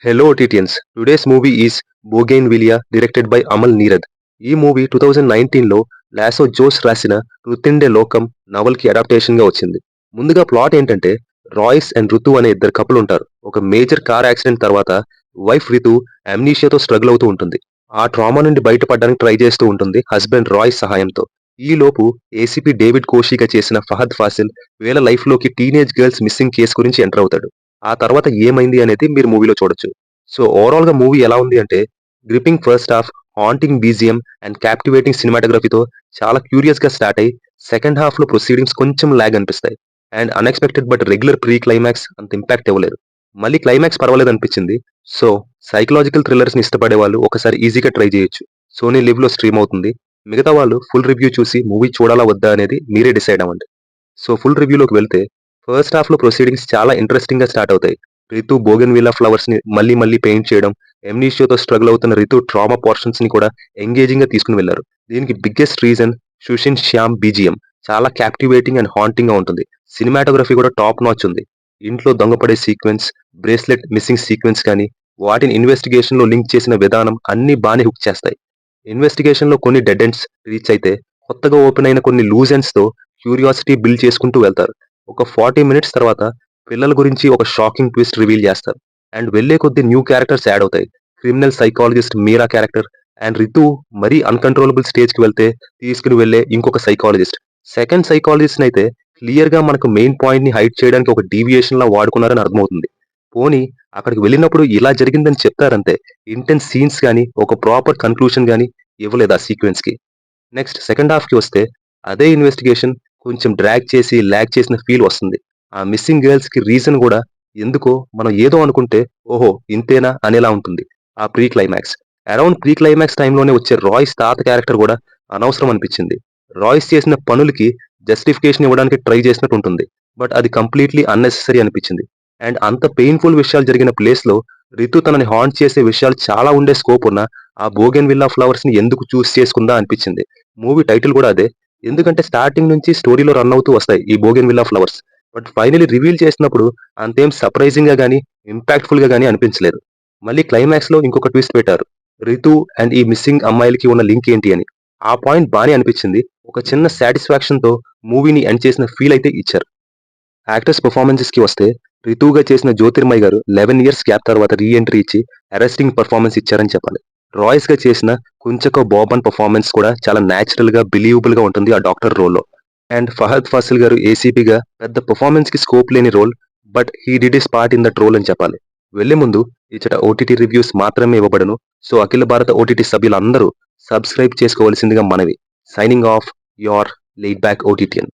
Hello OTTians. Today's movie is Bougainvillea directed by Amal Neerad. ఈ movie 2019లో lasso Jose రాసిన రుతిండే లోకం నవల్కి అడాప్టేషన్గా వచ్చింది. ముందుగా ప్లాట్ ఏంటంటే రాయిస్ అండ్ ఋతు అనే ఇద్దరు కపుల్ ఉంటారు. ఒక మేజర్ కార్ యాక్సిడెంట్ తర్వాత వైఫ్ రితు అమ్నీషియాతో స్ట్రగుల్ అవుతూ ఉంటుంది. ఆ ట్రామా నుండి బయటపడడానికి ట్రై చేస్తూ ఉంటుంది హస్బెండ్ రాయ్ సహాయంతో. ఈ లోపు ఏసీపీ డేవిడ్ కోషిగా చేసిన ఫహద్ ఫాసిల్ వీళ్ళ లైఫ్లోకి టీనేజ్ గర్ల్స్ మిస్సింగ్ కేసు గురించి ఎంటర్ అవుతాడు. ఆ తర్వాత ఏమైంది అనేది మీరు మూవీలో చూడొచ్చు. సో ఓవరాల్ గా మూవీ ఎలా ఉంది అంటే gripping first half, haunting BGM and captivating సినిమాటోగ్రఫీతో చాలా క్యూరియస్ గా స్టార్ట్ అయ్యి సెకండ్ హాఫ్ లో ప్రొసీడింగ్స్ కొంచెం లాగ్ అనిపిస్తాయి. And unexpected but regular pre climax అంత ఇంపాక్ట్ ఇవ్వలేదు. మళ్ళీ క్లైమాక్స్ పర్వాలేదు అనిపించింది. సో సైకలాజికల్ థ్రిల్లర్స్ ని ఇష్టపడే వాళ్ళు ఒకసారి ఈజీగా ట్రై చేయొచ్చు. సోనీ లివ్ లో స్ట్రీమ్ అవుతుంది. మిగతా వాళ్ళు ఫుల్ రివ్యూ చూసి మూవీ చూడాలా వద్దా అనేది మీరే డిసైడ్ అవ్వండి. సో ఫుల్ రివ్యూలోకి వెళ్తే ఫస్ట్ హాఫ్ లో ప్రొసీడింగ్స్ చాలా ఇంట్రెస్టింగ్ గా స్టార్ట్ అవుతాయి. రితు బోగన్విల్లా ఫ్లవర్స్ ని మళ్ళీ మళ్ళీ పెయింట్ చేయడం, ఎమ్నీషియాతో స్ట్రగుల్ అవుతున్న రితు ట్రామా పోర్షన్స్ ని కూడా ఎంగేజింగ్ గా తీసుకుని వెళ్లారు. దీనికి biggest reason Sushin Shyam BGM. చాలా క్యాప్టివేటింగ్ అండ్ హాంటింగ్ గా ఉంటుంది. సినిమాటోగ్రఫీ కూడా టాప్ నాచ్ ఉంది. ఇంట్లో దొంగపడే సీక్వెన్స్, బ్రేస్లెట్ మిస్సింగ్ సీక్వెన్స్ కానీ వాటిని ఇన్వెస్టిగేషన్ లో లింక్ చేసిన విధానం అన్ని బాగానే హుక్ చేస్తాయి. ఇన్వెస్టిగేషన్ లో కొన్ని డెడ్ ఎండ్స్ రీచ్ అయితే కొత్తగా ఓపెన్ అయిన కొన్ని లూజ్ ఎండ్స్ తో క్యూరియాసిటీ బిల్డ్ చేసుకుంటూ వెళ్తారు. ఒక 40 మినిట్స్ తర్వాత పిల్లల గురించి ఒక షాకింగ్ ట్విస్ట్ రివీల్ చేస్తారు. అండ్ వెళ్లే కొద్ది న్యూ క్యారెక్టర్స్ యాడ్ అవుతాయి. Criminal psychologist Meera character and Ritu మరీ అన్కంట్రోలబుల్ స్టేజ్ కి వెళ్తే తీసుకుని వెళ్లే ఇంకొక సైకాలజిస్ట్. సెకండ్ సైకాలజిస్ట్ అయితే క్లియర్ గా మనకు మెయిన్ పాయింట్ ని హైడ్ చేయడానికి ఒక డీవియేషన్ లా వాడుకున్నారని అర్థమవుతుంది. పోనీ అక్కడికి వెళ్ళినప్పుడు ఇలా జరిగిందని చెప్తారంతే. ఇంటెన్స్ సీన్స్ గానీ ఒక ప్రాపర్ కన్క్లూషన్ గానీ ఇవ్వలేదు ఆ సీక్వెన్స్ కి. నెక్స్ట్ సెకండ్ హాఫ్ కి వస్తే అదే ఇన్వెస్టిగేషన్ కొంచెం డ్రాగ్ చేసి లాగ్ చేసిన ఫీల్ వస్తుంది. ఆ మిస్సింగ్ గర్ల్స్ కి రీజన్ కూడా ఎందుకో మనం ఏదో అనుకుంటే ఓహో ఇంతేనా అనేలా ఉంటుంది. ఆ pre climax around pre climax టైంలోనే వచ్చే రాయ్స్ తాత క్యారెక్టర్ కూడా అనవసరం అనిపించింది. రాయ్స్ చేసిన పనులకి జస్టిఫికేషన్ ఇవ్వడానికి ట్రై చేసినట్టు ఉంటుంది. బట్ అది కంప్లీట్లీ అన్నెసెసరీ అనిపించింది. అండ్ అంత పెయిన్ఫుల్ విషయాలు జరిగిన ప్లేస్ లో రితు తనని హాంట్ చేసే విషయాలు చాలా ఉండే స్కోప్ ఉన్న ఆ బోగెన్ విల్లా ఫ్లవర్స్ ని ఎందుకు చూస్ చేసుకుందా అనిపించింది. మూవీ టైటిల్ కూడా అదే. ఎందుకంటే స్టార్టింగ్ నుంచి స్టోరీలో రన్ అవుతూ వస్తాయి ఈ bougainvillea flowers. But finally reveal చేసినప్పుడు అంతేం సర్ప్రైజింగ్ గా గానీ ఇంపాక్ట్ఫుల్ గా గానీ అనిపించలేదు. మళ్ళీ క్లైమాక్స్ లో ఇంకొక ట్విస్ట్ పెట్టారు. రితు అండ్ ఈ మిస్సింగ్ అమ్మాయిలకి ఉన్న లింక్ ఏంటి అని. ఆ పాయింట్ బానే అనిపించింది. ఒక చిన్న సాటిస్ఫాక్షన్ తో మూవీని ఎండ్ చేసిన ఫీల్ అయితే ఇచ్చారు. యాక్టర్స్ పర్ఫార్మెన్సెస్ కి వస్తే రితుగా చేసిన జ్యోతిర్మయ్ గారు 11 ఇయర్స్ గ్యాప్ తర్వాత రీ ఎంట్రీ ఇచ్చి అరెస్టింగ్ పర్ఫార్మెన్స్ ఇచ్చారని చెప్పాలి. రాయ్స్ గా చేసిన కుంచకో బోబన్ పర్ఫార్మెన్స్ కూడా చాలా న్యాచురల్ గా బిలీవబుల్ గా ఉంటుంది ఆ డాక్టర్ రోల్లో. అండ్ ఫహద్ ఫాసిల్ గారు ఏసీపీగా పెద్ద పర్ఫార్మెన్స్ కి స్కోప్ లేని role, but he did his part in that role అని చెప్పాలి. వెళ్లే ముందు ఇచ్చట ఓటీటీ రివ్యూస్ మాత్రమే ఇవ్వబడను. సో అఖిల భారత ఓటీటీ సభ్యులందరూ సబ్స్క్రైబ్ చేసుకోవాల్సిందిగా మనవి. Signing off your late back ఓటీటీఎన్.